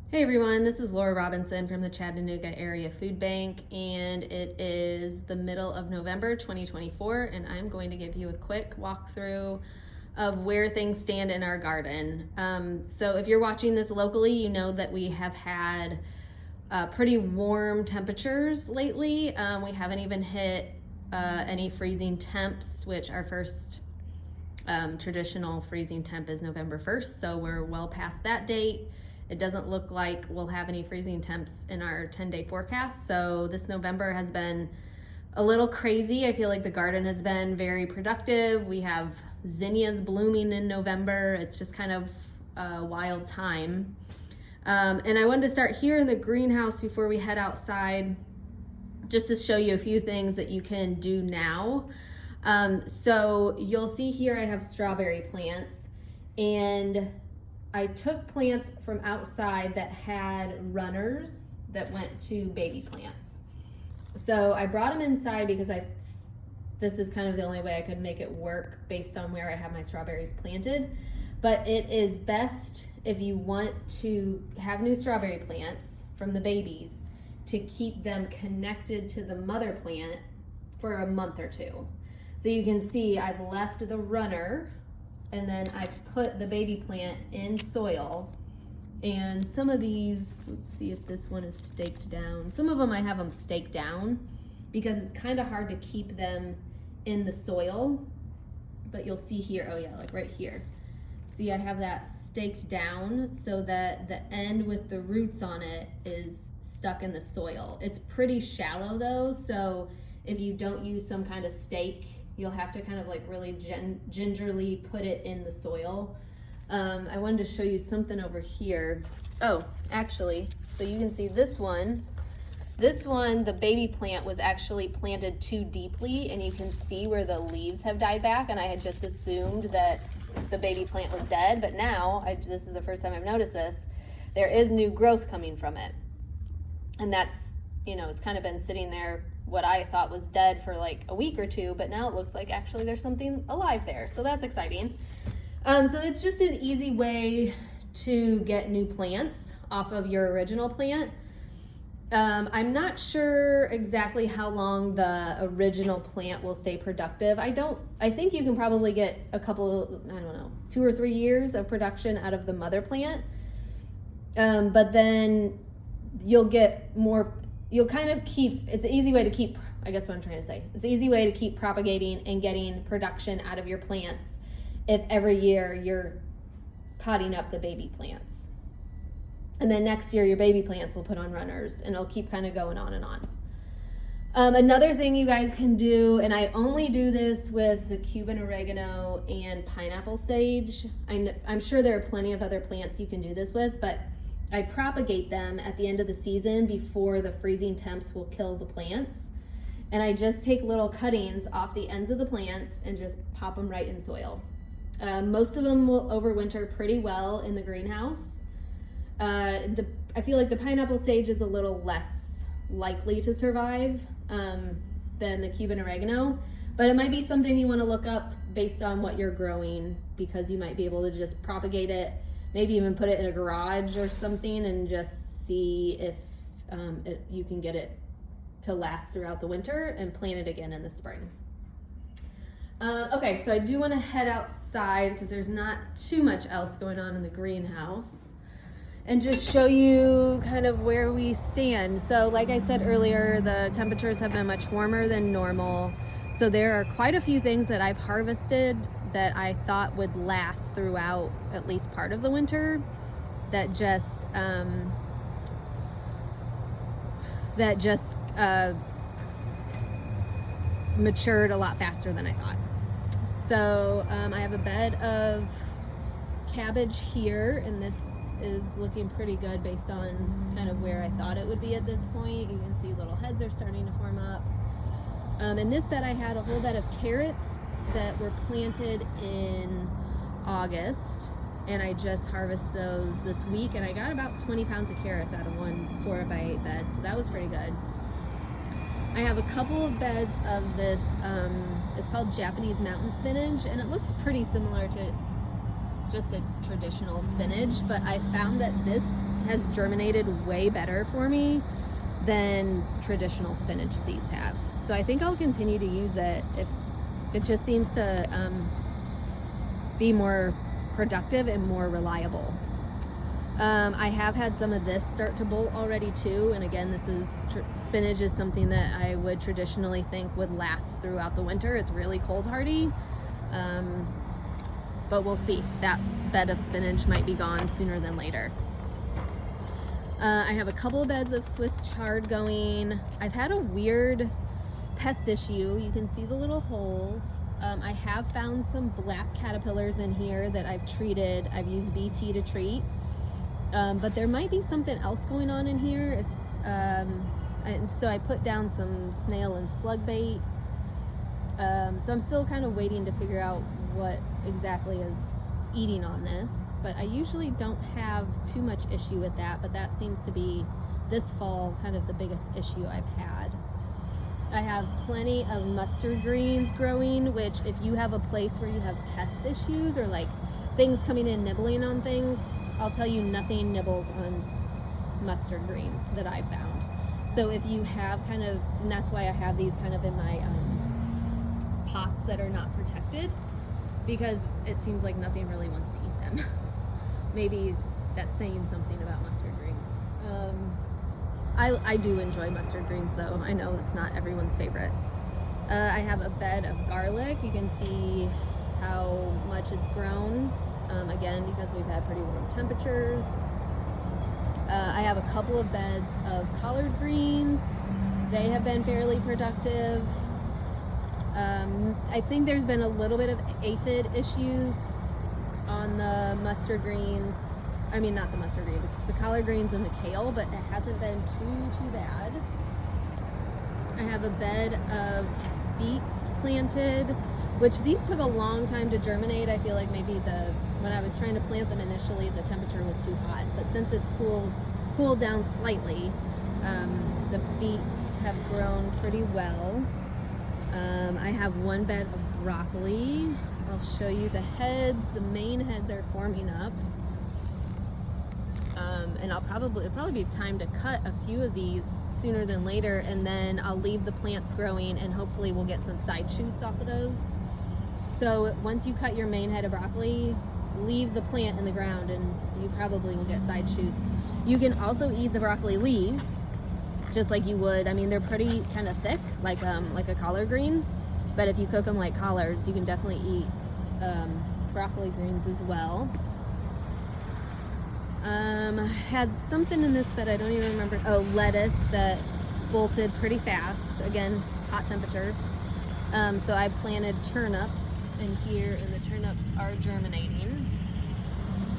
Hey everyone, this is Laura Robinson from the Chattanooga Area Food Bank, and it is the middle of November 2024, and I'm going to give you a quick walkthrough of where things stand in our garden. So if you're watching this locally, you know that we have had pretty warm temperatures lately. We haven't even hit any freezing temps, which our first traditional freezing temp is November 1st, so we're well past that date. It doesn't look like we'll have any freezing temps in our 10-day forecast, so this November has been a little crazy. I feel like the garden has been very productive. We have zinnias blooming in November. It's just kind of a wild time. And I wanted to start here in the greenhouse before we head outside, just to show you a few things that you can do now. So you'll see here I have strawberry plants, and I took plants from outside that had runners that went to baby plants. So I brought them inside because this is kind of the only way I could make it work based on where I have my strawberries planted. But it is best if you want to have new strawberry plants from the babies to keep them connected to the mother plant for a month or two. So you can see I've left the runner, and then I put the baby plant in soil. And some of these, let's see if this one is staked down. Some of them I have them staked down because it's kind of hard to keep them in the soil. But you'll see here, oh yeah, like right here. See, I have that staked down so that the end with the roots on it is stuck in the soil. It's pretty shallow though, so if you don't use some kind of stake, you'll have to kind of like really gingerly put it in the soil. I wanted to show you something over here. Oh, actually, so you can see this one, the baby plant was actually planted too deeply, and you can see where the leaves have died back, and I had just assumed that the baby plant was dead, but now, this is the first time I've noticed this, there is new growth coming from it. And that's, it's kind of been sitting there, what I thought was dead for like a week or two, but now it looks like actually there's something alive there. So that's exciting. So it's just an easy way to get new plants off of your original plant. I'm not sure exactly how long the original plant will stay productive. I think you can probably get a couple, 2 or 3 years of production out of the mother plant. But then you'll get more, you'll kind of keep, it's an easy way to keep, I guess what I'm trying to say, it's an easy way to keep propagating and getting production out of your plants if every year you're potting up the baby plants. And then next year your baby plants will put on runners, and it'll keep kind of going on and on. Another thing you guys can do, and I only do this with the Cuban oregano and pineapple sage. I'm sure there are plenty of other plants you can do this with, but I propagate them at the end of the season before the freezing temps will kill the plants. And I just take little cuttings off the ends of the plants and just pop them right in soil. Most of them will overwinter pretty well in the greenhouse. I feel like the pineapple sage is a little less likely to survive than the Cuban oregano, but it might be something you want to look up based on what you're growing, because you might be able to just propagate it, maybe even put it in a garage or something, and just see if you can get it to last throughout the winter and plant it again in the spring. Okay, so I do want to head outside because there's not too much else going on in the greenhouse, and just show you kind of where we stand. So like I said earlier, the temperatures have been much warmer than normal. So there are quite a few things that I've harvested that I thought would last throughout at least part of the winter that just matured a lot faster than I thought. So I have a bed of cabbage here, and this is looking pretty good based on kind of where I thought it would be at this point. You can see little heads are starting to form up. In this bed I had a whole bed of carrots that were planted in August, and I just harvested those this week, and I got about 20 pounds of carrots out of one 4x8 bed, so that was pretty good. I have a couple of beds of this, it's called Japanese mountain spinach, and it looks pretty similar to just a traditional spinach, but I found that this has germinated way better for me than traditional spinach seeds have. So I think I'll continue to use it. It just seems to be more productive and more reliable. I have had some of this start to bolt already too, and again, this is spinach is something that I would traditionally think would last throughout the winter. It's really cold hardy, but we'll see. That bed of spinach might be gone sooner than later. I have a couple of beds of Swiss chard going. I've had a weird pest issue. You can see the little holes. I have found some black caterpillars in here that I've treated. I've used BT to treat, but there might be something else going on in here. So I put down some snail and slug bait. So I'm still kind of waiting to figure out what exactly is eating on this, but I usually don't have too much issue with that, but that seems to be this fall kind of the biggest issue I've had. I have plenty of mustard greens growing, which if you have a place where you have pest issues or like things coming in nibbling on things, I'll tell you nothing nibbles on mustard greens that I've found. So if you have kind of, and that's why I have these kind of in my pots that are not protected, because it seems like nothing really wants to eat them. Maybe that's saying something about mustard greens. I do enjoy mustard greens though. I know it's not everyone's favorite. I have a bed of garlic. You can see how much it's grown. Again, because we've had pretty warm temperatures. I have a couple of beds of collard greens. They have been fairly productive. I think there's been a little bit of aphid issues on the mustard greens. I mean, not the mustard greens, the collard greens and the kale, but it hasn't been too bad. I have a bed of beets planted, which these took a long time to germinate. I feel like maybe when I was trying to plant them initially, the temperature was too hot, but since it's cooled down slightly, the beets have grown pretty well. I have one bed of broccoli. I'll show you the heads. The main heads are forming up. And it'll probably be time to cut a few of these sooner than later, and then I'll leave the plants growing and hopefully we'll get some side shoots off of those. So once you cut your main head of broccoli, leave the plant in the ground and you probably will get side shoots. You can also eat the broccoli leaves just like you would. I mean, they're pretty kind of thick, like a collard green, but if you cook them like collards, you can definitely eat broccoli greens as well. Had something in this bed, I don't even remember. Oh, lettuce that bolted pretty fast. Again, hot temperatures. So I planted turnips in here, and the turnips are germinating.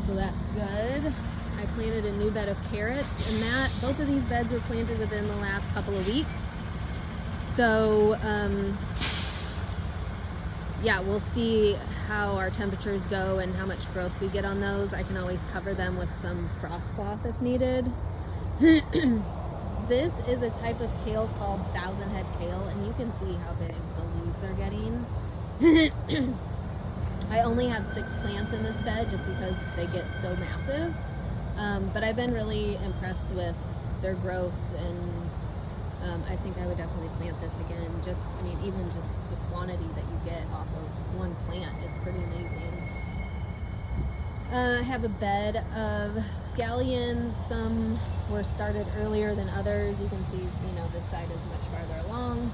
So that's good. I planted a new bed of carrots, and both of these beds were planted within the last couple of weeks. So, yeah, we'll see how our temperatures go and how much growth we get on those. I can always cover them with some frost cloth if needed. This is a type of kale called 1,000-head kale, and you can see how big the leaves are getting. I only have 6 plants in this bed just because they get so massive, but I've been really impressed with their growth, and I think I would definitely plant this again. Even just the quantity that you get off of one plant is pretty amazing. I have a bed of scallions. Some were started earlier than others. You can see, this side is much farther along.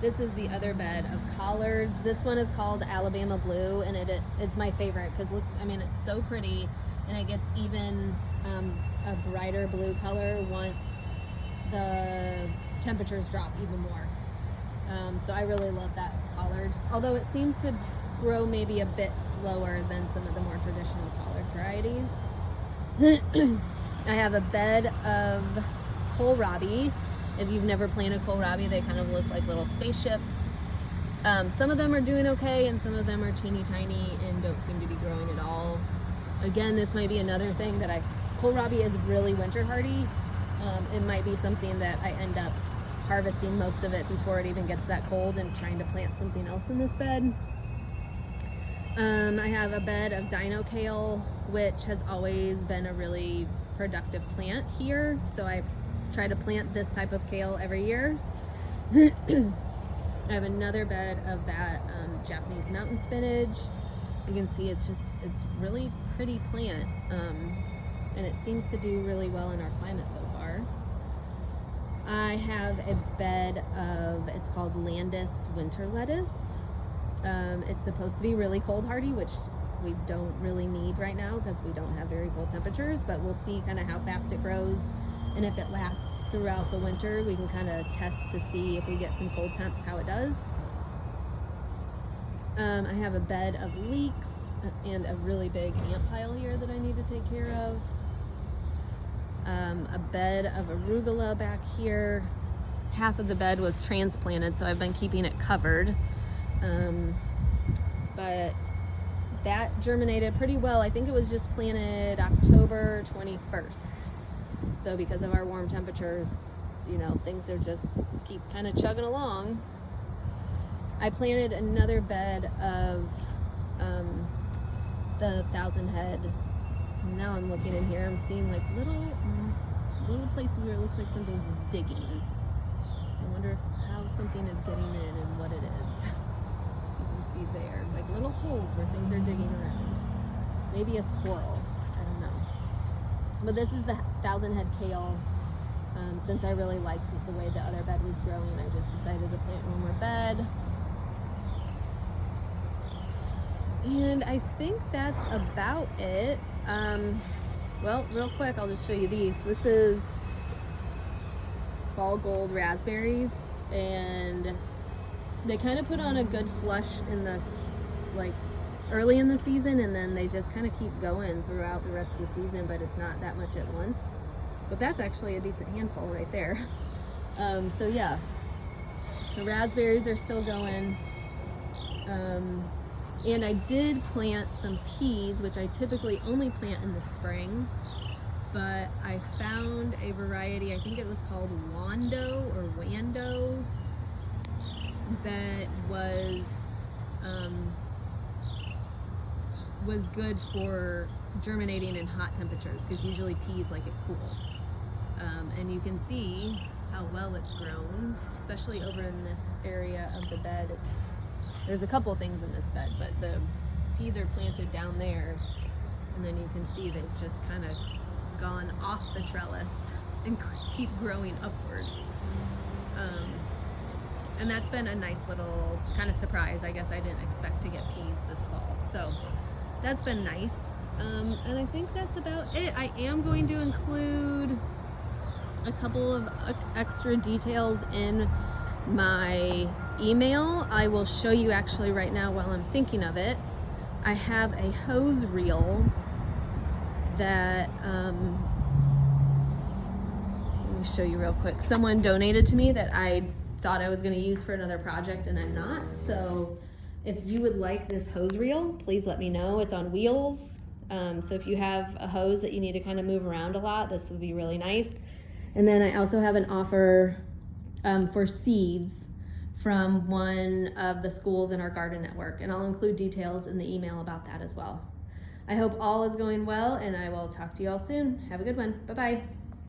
This is the other bed of collards. This one is called Alabama Blue, and it's my favorite because look, it's so pretty, and it gets even a brighter blue color once the temperatures drop even more. So I really love that collard, although it seems to grow maybe a bit slower than some of the more traditional collard varieties. I have a bed of kohlrabi. If you've never planted kohlrabi, they kind of look like little spaceships. Some of them are doing okay, and some of them are teeny tiny and don't seem to be growing at all. Again, this might be another thing that kohlrabi is really winter hardy. It might be something that I end up harvesting most of it before it even gets that cold and trying to plant something else in this bed. I have a bed of dino kale, which has always been a really productive plant here. So I try to plant this type of kale every year. I have another bed of that Japanese mountain spinach. You can see it's really pretty plant, and it seems to do really well in our climate so far. I have a bed of, it's called Landis winter lettuce. It's supposed to be really cold hardy, which we don't really need right now because we don't have very cold temperatures, but we'll see kind of how fast it grows, and if it lasts throughout the winter, we can kind of test to see if we get some cold temps, how it does. I have a bed of leeks and a really big ant pile here that I need to take care of. A bed of arugula back here. Half of the bed was transplanted, so I've been keeping it covered. But that germinated pretty well. I think it was just planted October 21st. So because of our warm temperatures, you know, things are just keep kind of chugging along. I planted another bed of the 1,000 head. Now I'm looking in here, I'm seeing like little places where it looks like something's digging. I wonder how something is getting in and what it is. You can see there, like little holes where things are digging around. Maybe a squirrel, I don't know. But this is the 1,000 head kale. Since I really liked the way the other bed was growing, I just decided to plant one more bed. And I think that's about it. Well, real quick, I'll just show you these. This is fall gold raspberries, and they kind of put on a good flush in this, like early in the season, and then they just kind of keep going throughout the rest of the season, but it's not that much at once. But that's actually a decent handful right there. So yeah, the raspberries are still going. And I did plant some peas, which I typically only plant in the spring, but I found a variety, I think it was called Wando or Wando, that was good for germinating in hot temperatures, because usually peas like it cool. And you can see how well it's grown, especially over in this area of the bed. There's a couple things in this bed, but the peas are planted down there, and then you can see they've just kind of gone off the trellis and keep growing upward. And that's been a nice little kind of surprise. I guess I didn't expect to get peas this fall, so that's been nice. And I think that's about it. I am going to include a couple of extra details in my email. I will show you actually right now while I'm thinking of it. I have a hose reel that let me show you real quick. Someone donated to me that I thought I was going to use for another project, and I'm not. So if you would like this hose reel, please let me know. It's on wheels. So if you have a hose that you need to kind of move around a lot, this would be really nice. And then I also have an offer for seeds from one of the schools in our garden network, and I'll include details in the email about that as well. I hope all is going well, and I will talk to you all soon. Have a good one. Bye-bye.